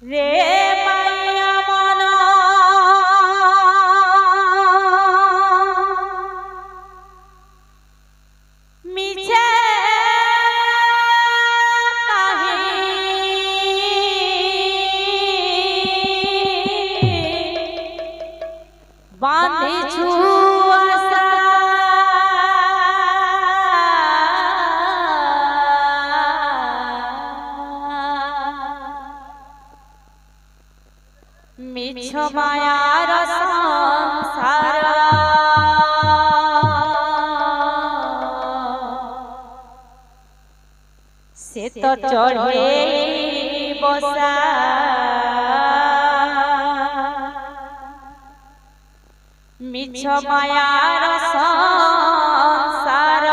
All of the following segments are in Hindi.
रे माया मन मिछे बांधी छुआसा मिछ मायार संसार से तो चढ़े बसा मिछ मायार संसार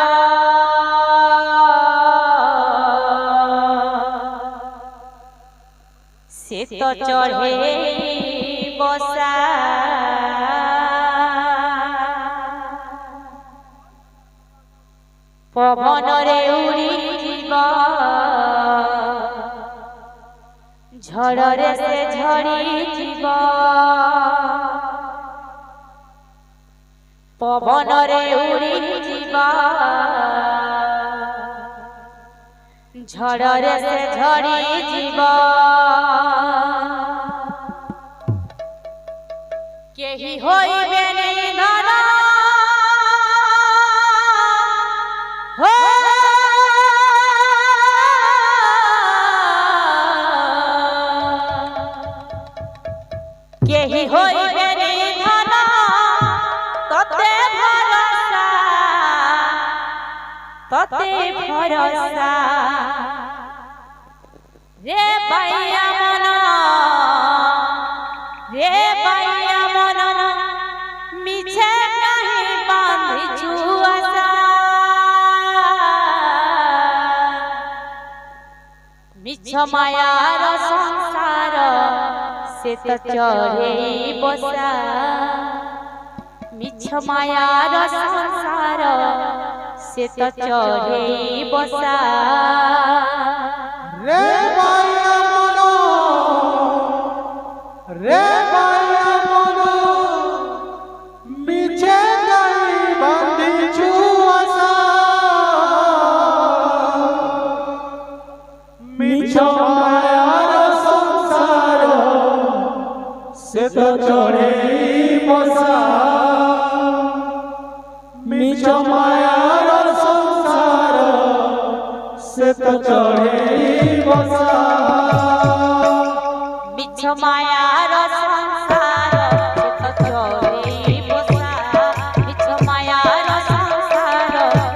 से तो चढ़े बसा पवन रे उड़ी जीव झड़ रे से झड़ी जीव पवन रे उड़ी जीव झड़ रे से झड़ी जीव केही होइबे निधन हो केही होइबे निधन तते भरोसा रे बाया मन रे बाया मन मिछे कहीं बांधी छुआसा मिछ मायार संसार से तो चढ़े बसा मिछ मायार संसार से तो चढ़े बसा रे बाया मनो रे बाया मनो मिछे गई बांधी छुआसा मिछ मायार संसार से तो चढ़े बसा मिछ मायार संसार से तो चढ़े बसा मिछ मायार संसार से तो चढ़े बसा मिछ मायार संसार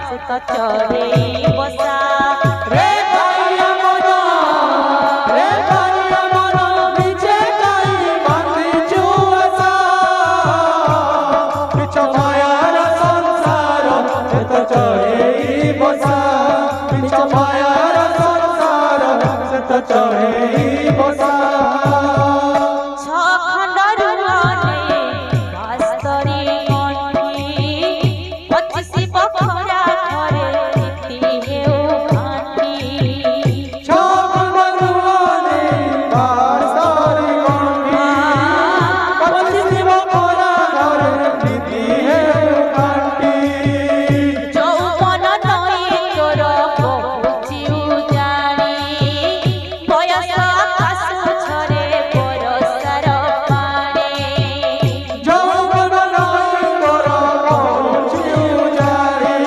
से तो चढ़े बसा रे बाया मनो रे बाया मनो मिछे गई बांधी छुआसा मिछ मायार संसार से तो चढ़े बसा मिछ मायार संसार से तो चढ़े बसा छखंड रुआने वास्तरी गंठी पच्चीसी बखरा घरे नीति हेउ घाटी छखंड रुआने वास्तरी गंठी पच्चीसी बखरा घरे नीति हेउ घाटी चौवन नई तोर पहुँची उजानी बयस आकाश छरे बरसार पानी जौवन नई तोर पहुँची उजानी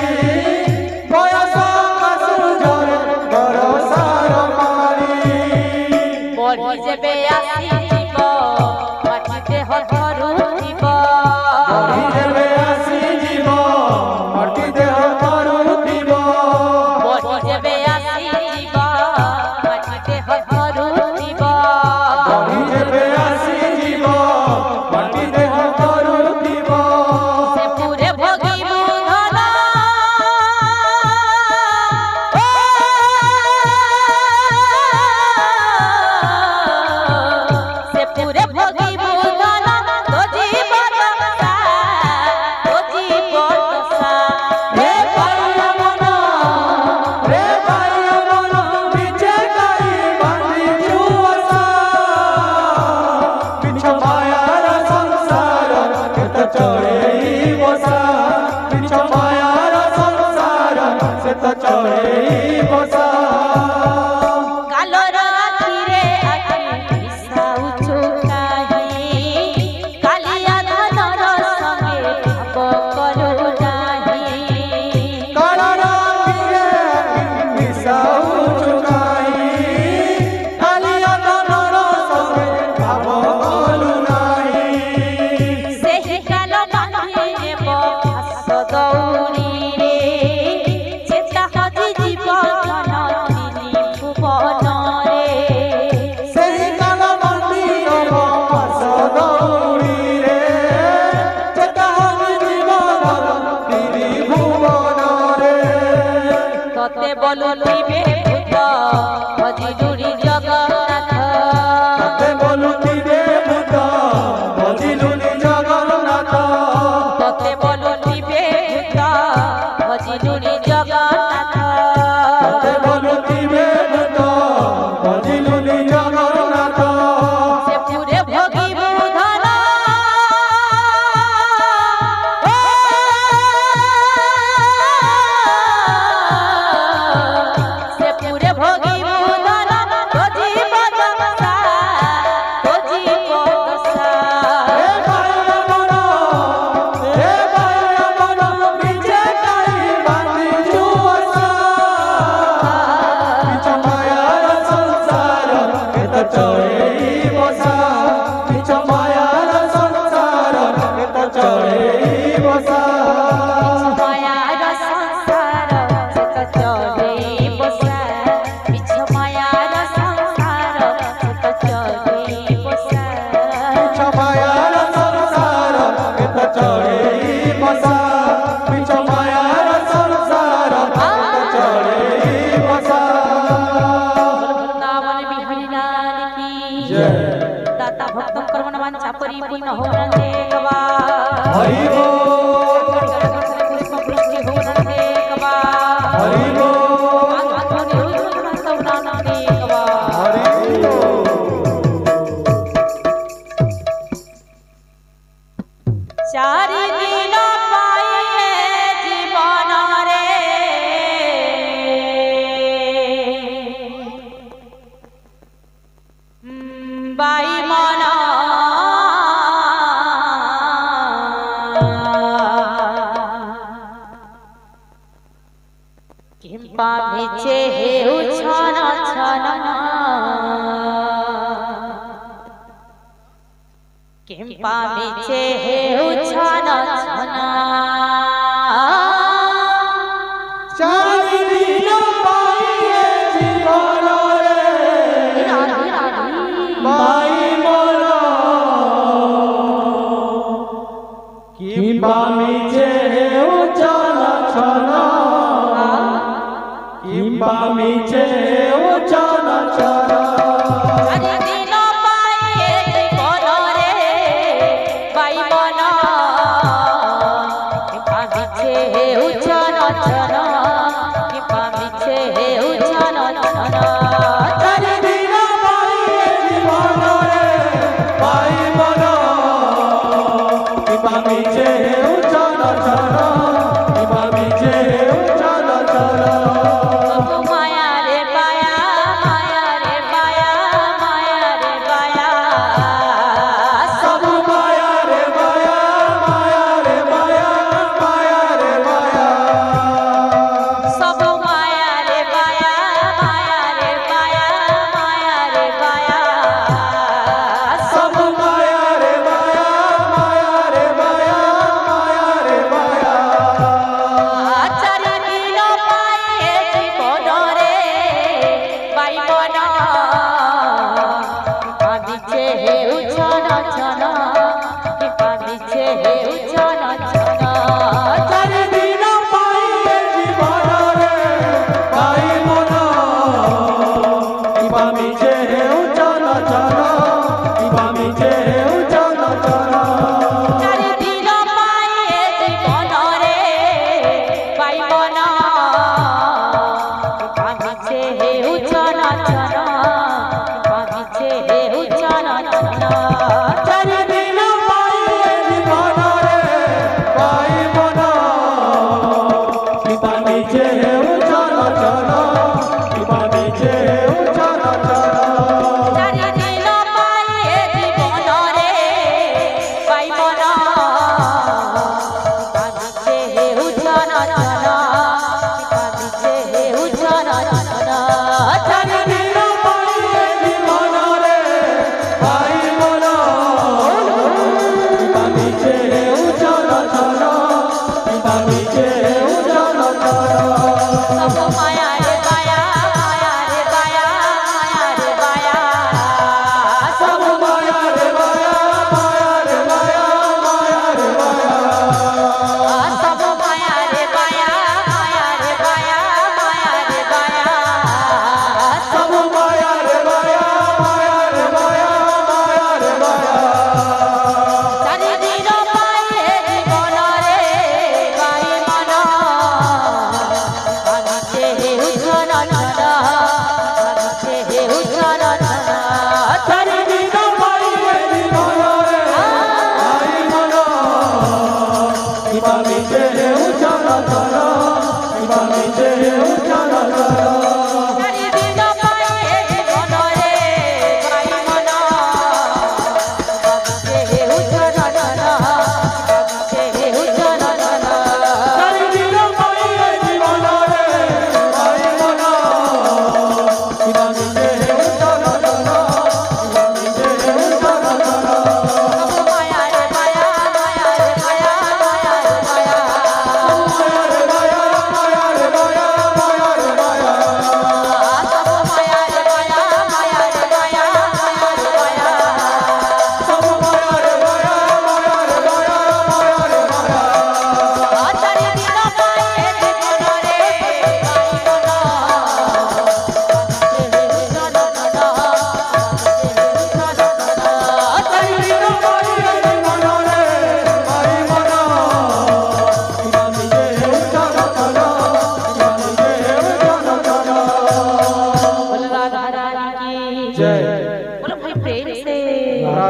बयस आकाश झरे बरसार पानी बढ़ी जेबे आसी जीव माटी देह धरुथिब बढ़ी जेबे आसी जीव माटी देह धरुथिब बढ़ी जेबे आसी जीव माटी देह धरुथिब बढ़ी जेबे आसी जीव माटी देह धरुथिब से पूरे भोगिबु धन বলুতিবে ভূত বজিলুনি জগন্নাথ সে পুরে ভোগিব ধন সে পুরে ভোগিব ধন তোজিব দশা তোজিব দশা হে গায়া মন হে গায়া মন বিজে কাই বাঁধি জুয়াসা বিচ মায়ার সংসার এত চড়েই বসা বিচ মায়ার সংসার এত চড়েই বসা মায়ার সংসার সে তো চড়েই বসা বিছ মায়ার সংসার সে তো চড়েই বসা বিচ মায়ার সংসার এত চড়েই বসা বিচ মায়ার সংসার এত চড়েই বসা वृंदावन बिहारी लाल की जय। दाता भक्तम कर्मण वांछा परिपूर्ण हो रंते कबा हरि बोल पुष्प वृष्टि हो रंते कबा हरि बोल आत्मनि रुद्र सौदानंते कबा हरि बोल चारि दिन पाइए जीवन रे बाई मन किंपा मिचे हेउ छन छन किंपा मिचे हेउ छन छन चारि दिन पाइए जीवन रे बाई मन किंबा मिचे हेउ छन छन किंबा मिचे हेउ छन छन चारि दिन पाइए जीवन रे बाई मन किंपा मिचे हेउ छन छन किंपा मिचे हेउ छन छन चारि दिन पाइए जीवन रे बाई मन किंबा मिचे हेउ छन छन किंबा मिचे हेउ छन छन माया रे बाया माया रे बाया माया रे बाया सब माया रे माया माया रे माया माया रे माया सब माया रे बाया माया रे बाया माया रे बाया सब माया रे माया माया रे माया माया रे माया चारि दिन पाइए जीवन रे बाई मन पाबिछे हेउ छन छन पाबिछे हेउ छन छन चारि दिन पाइए जीवन रे बाई मन किंबा मिचे हेउ छन छन किंबा मिचे हेउ छन छन चारि दिन पाइए जीवन रे बाई मन पाबिछे हेउ छन छन पाबिछे हेउ छन छन चारि दिन पाइए जीवन रे बाई मन किंबा मिचे हेउ छन छन किंबा मिचे हेउ छन छन चारि दिन पाइए जीवन रे बाई मन पाबिछे हेउ छन छन पाबिछे हेउ छन छन चारि दिन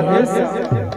রাধে শ্যাম।